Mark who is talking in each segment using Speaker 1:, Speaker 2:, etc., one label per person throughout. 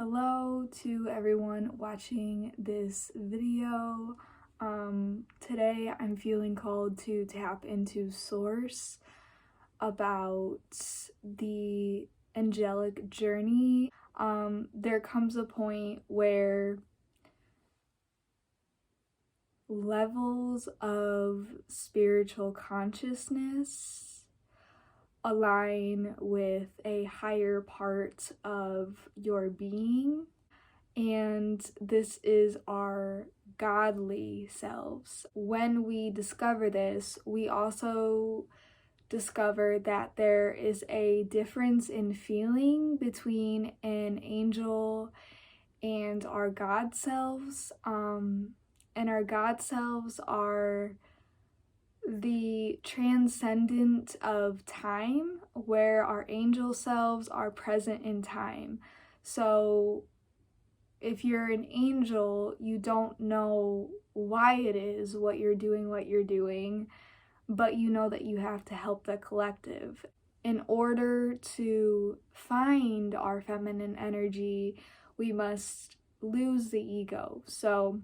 Speaker 1: Hello to everyone watching this video. Today I'm feeling called to tap into Source about the angelic journey. There comes a point where levels of spiritual consciousness align with a higher part of your being, and this is our godly selves. When we discover this, we also discover that there is a difference in feeling between an angel and our God selves. And our God selves are the transcendent of time, where our angel selves are present in time. So if you're an angel, you don't know why it is what you're doing, but you know that you have to help the collective. In order to find our feminine energy, we must lose the ego. So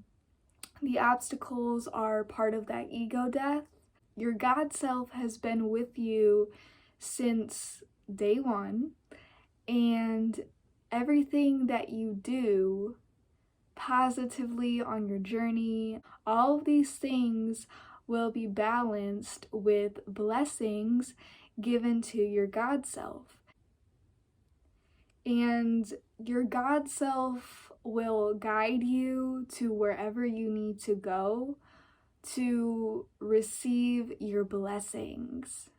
Speaker 1: the obstacles are part of that ego death. Your God self has been with you since day one, and everything that you do positively on your journey, all of these things will be balanced with blessings given to your God self. And your God self will guide you to wherever you need to go to receive your blessings.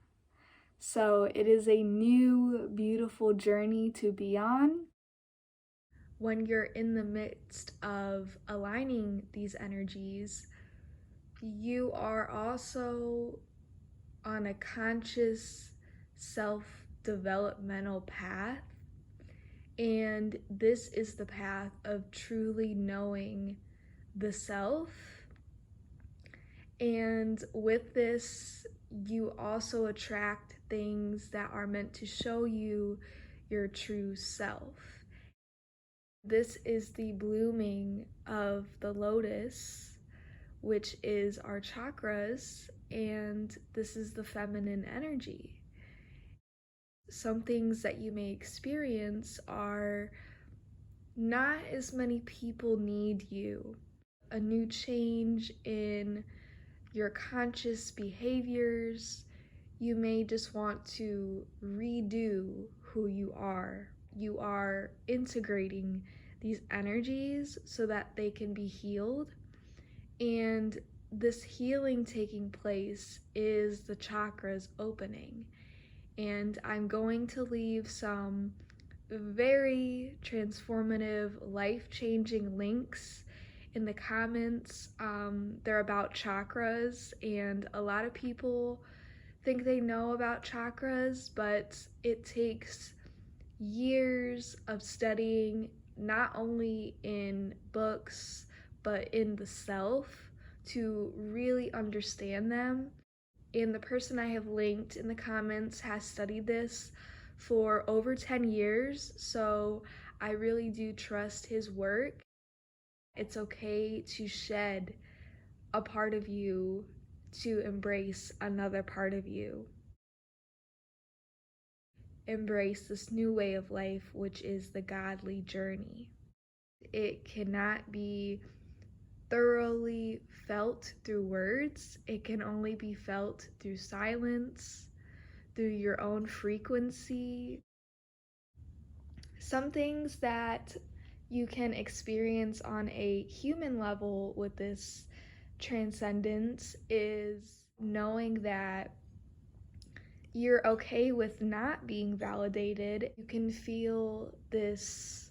Speaker 1: So it is a new, beautiful journey to be on. When you're in the midst of aligning these energies, you are also on a conscious self-developmental path. And this is the path of truly knowing the self. And with this, you also attract things that are meant to show you your true self. This is the blooming of the lotus, which is our chakras, and this is the feminine energy. Some things that you may experience are not as many people need you. A new change in your conscious behaviors. You may just want to redo who you are. You are integrating these energies so that they can be healed. And this healing taking place is the chakras opening. And I'm going to leave some very transformative, life-changing links in the comments. They're about chakras, and a lot of people think they know about chakras, but it takes years of studying, not only in books, but in the self, to really understand them. And the person I have linked in the comments has studied this for over 10 years, so I really do trust his work. It's okay to shed a part of you to embrace another part of you. Embrace this new way of life, which is the godly journey. It cannot be thoroughly felt through words. It can only be felt through silence, through your own frequency. Some things that you can experience on a human level with this transcendence is knowing that you're okay with not being validated. You can feel this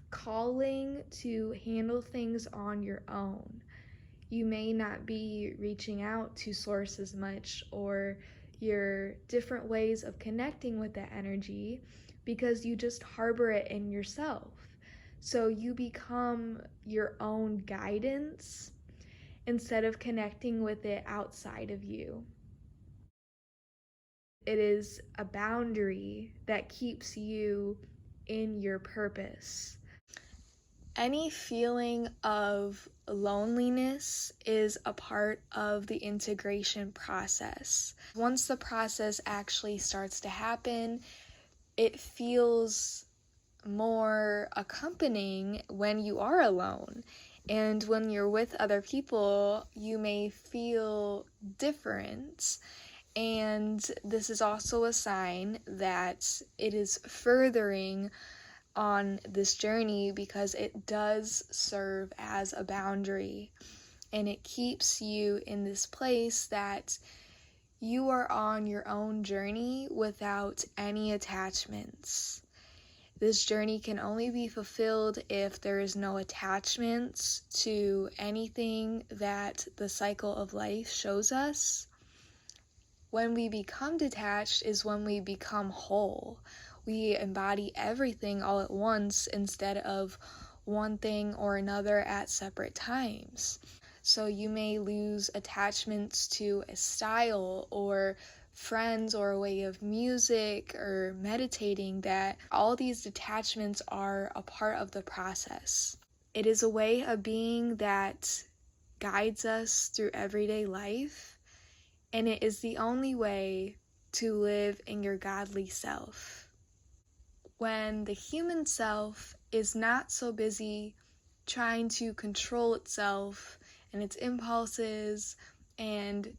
Speaker 1: calling to handle things on your own. You may not be reaching out to source as much, or your different ways of connecting with that energy, because you just harbor it in yourself. So you become your own guidance instead of connecting with it outside of you. It is a boundary that keeps you in your purpose. Any feeling of loneliness is a part of the integration process. Once the process actually starts to happen, it feels more accompanying when you are alone. And when you're with other people, you may feel different. And this is also a sign that it is furthering on this journey because it does serve as a boundary, and it keeps you in this place that you are on your own journey without any attachments. This journey can only be fulfilled if there is no attachments to anything that the cycle of life shows us. When we become detached is when we become whole. We embody everything all at once instead of one thing or another at separate times. So you may lose attachments to a style or friends or a way of music or meditating. That all these detachments are a part of the process. It is a way of being that guides us through everyday life, and it is the only way to live in your godly self. When the human self is not so busy trying to control itself and its impulses, and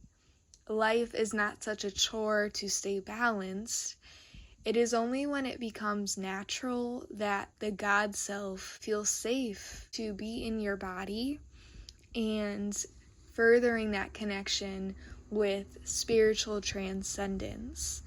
Speaker 1: life is not such a chore to stay balanced, it is only when it becomes natural that the God self feels safe to be in your body and furthering that connection with spiritual transcendence.